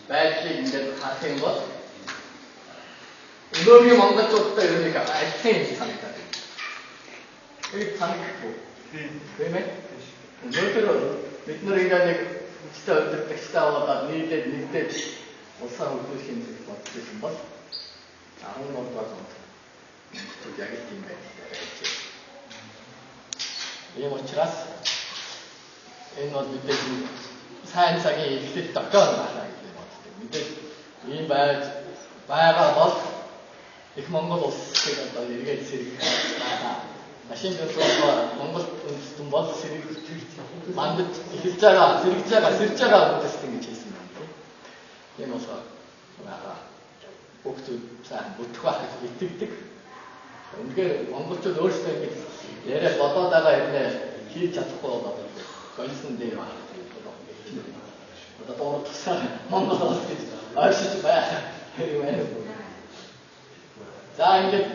байдлыг ингээд харах юм бол өнөөгийн монголчуудтай ер нь адилхан юм санагдаад байна. Энэ санагдахгүй. Тийм ээ. Өнөөдөр бид нар ингээд нэг хүчтэй удирдагчтай болоод нийлээд нэгдээд улсаа хөгжүүлэх юм гэж бодож байсан бол 13 дугаар онд монголчууд яг ийм байдлаар байж. Ийм учраас энэ бол мэдээж сайн цагийн эхлэл докtor байна гэж боддог. Мэдээж ийм байгаа бол их Монгол улсыг одоо эргээд сэргийх байгаа. Машин бэлтгэл Монгол үндэстэн бол сэргийх мандаж эхэлж байгаа, сэрж байгаа үндэстэн гэж хэлсэн байна. Энэ болохоор бүгд сайн бүтгэх байх гэж итгэдэг. Үнэхээр монголчууд өөрсдөө ингэж яриад бодоод байгаа юм хийж чадахгүй болоод гонсон дээр байна. Одоо доор тусаа Монгол улс гэж ойшиж байх юм байна. За ингээд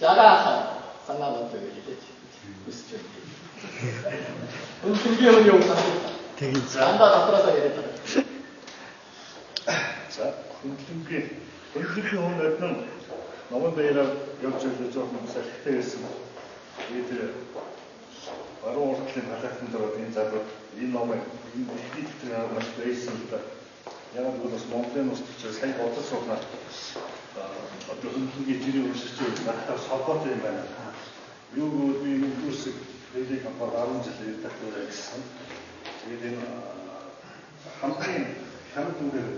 жараа санаа бодлоо хэлээч. Хүсэж байна. Үнэхээр юу юм байна? Тэгээд зандаа дотроосоо яриад байна. за хөндлөнгийн хоноод нь намайг баяраар явж байгаа жоохон салхитай байсан. Тэгээд баруун уртлын халаахын дөрөв энэ залуу энэ номыг энэ ихтэй маш байсан л да. Яг л бас Монголын ус учраас сайн бодож суунаа. Одоо хөндлөнгийн жирийн уншиж надад холбоотой юм байна. Юу би үсэг хэлийг апаар 10 жил татвар гэсэн. Тэгээд энэ хамгийн хямд үгээр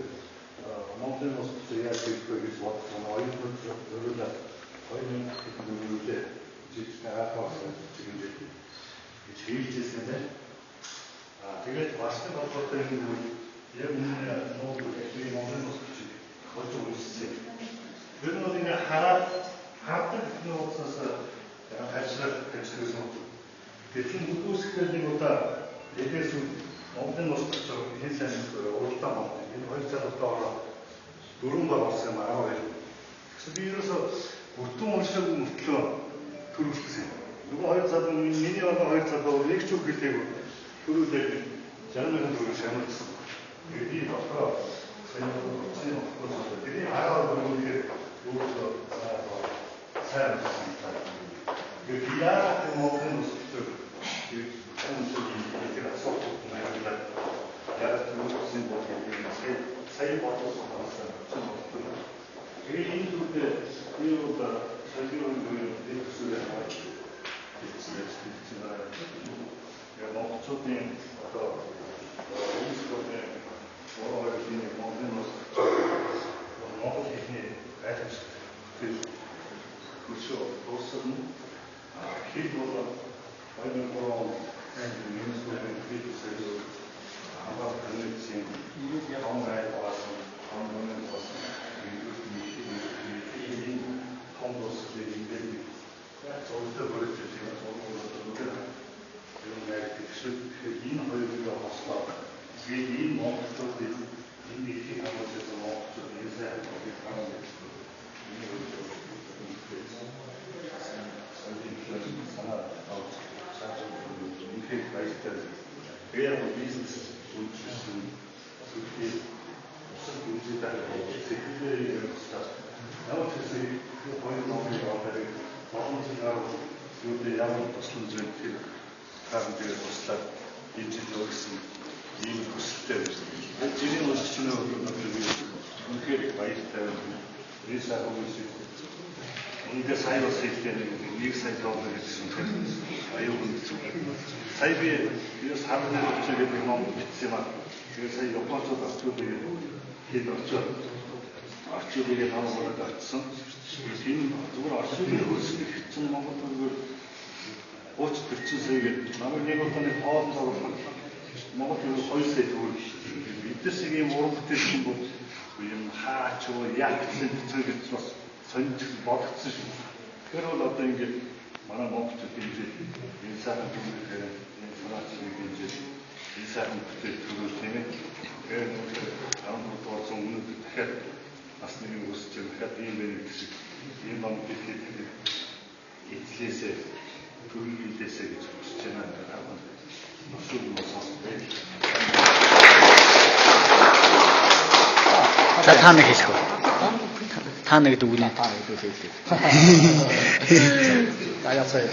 Монголын ус яаж хийх гэж бодсон оюутнууд зөвлөлөө хоёрын хэлбэрүүдэд жижиг хаафаас чиглэж гэж хэлжсэн дээ. Тэгээд басны холбоотой юм уу яг энэ нуугдын Монголын ус болж үзсэн. Тэр нь ингээ хардаг нууцаас ажилласан. Тэгэхээр үгүйсгэлийг удаа эдээс Монголын ус хэн сайн уралдаан болдог. Энэ хоёр залуутаа дөрвөн баг болсон юм 12. Гэсэн би ерөөсөө бүтэн уншааг мөртлөө төрүүлсэн. Нөгөө хоёр залуу миний хоёр залуу нэг ч үг хэлээгүй төрүүлээд 60,000 төгрөг шамарсан. Би дотроо сайн болсон. тэрний хараа өгөхээр өөрөө сайн болсон. Тэгээд яа Монголын ус тэр асуулт байна. Яг түрүүсэн боловч сая бодсон байна. Тэгээд энэ үедээ юу ба саяхан үеийн төсөөлөл аваад яг монголчуудын одоо үйлчлэгээ өөрөөр Монголын ус Монгол хэлний айлч хөшөө дуусна. Хэл бол 2003 онд Минскүрийн хэлсээр аваад конвенцийн хамгаалал болсон хамгаалал болсон Хондос гэдэг зөвхөн бүрэлдэхүүн зөвхөн юм энэ хоёрыг хослоо. Тэгээд энэ монголчуудын энэ их хамгаалсан монголчууд энэ сайн хамгаалсан үнэхээр баяртай. Тэгээд бизнес үйлчлсэн сүлхий усад үйлдэл сэтгэлээ явуулсан. Ямар ч зүйл хоёр номыг аваад олон зүйлээр юуд ямар тусламж өгөх хаан дээр туслаад энэ жил өгсөн ийм хүсэлтэй байна. Жирийн усчны үнэхээр баяртай байна. Риса хүмүүсийг Үнэхээр сайн ус хийлтэй нэг сая доллар гэсэн аюул үнэтэй. Сая би ерөөс хамтны өчигд нэг ном бичсэн юм аа. Тэгээд сая Японд очиод хэд очиод орчуулгыг хамгаалаад очсон. Энэ зүгээр орчуулгын хөлсөнд хэвчэн Монгол төгөөр 30-40 сая гэдэг. Намайг нэг удаа хоол зовлон Монгол төгөөр 2 сая төгрөг. Эдээс ийм уран бүтээлч юм бол юм хаач уу яг гэж бас сонирч бодгдсон шүү. Тэр бол одоо ингээд манай монголчууд энэ сайхан зүйлээр энэ санаачныг энэ сайхан бүтээл төрөл тийм ээ. Тэгээд 13 дугаар зуун өмнөд дахиад бас нэг юм өсөж дахиад ийм байх гэсэн ийм ном бихэд эзлээсээ төрөлөөсөө гэж хүсэж байна. Носоо мосоо За та нэг хэлэх үү? Та нэг дүгнээ. Та нэг дүүсээ. Гаясаа.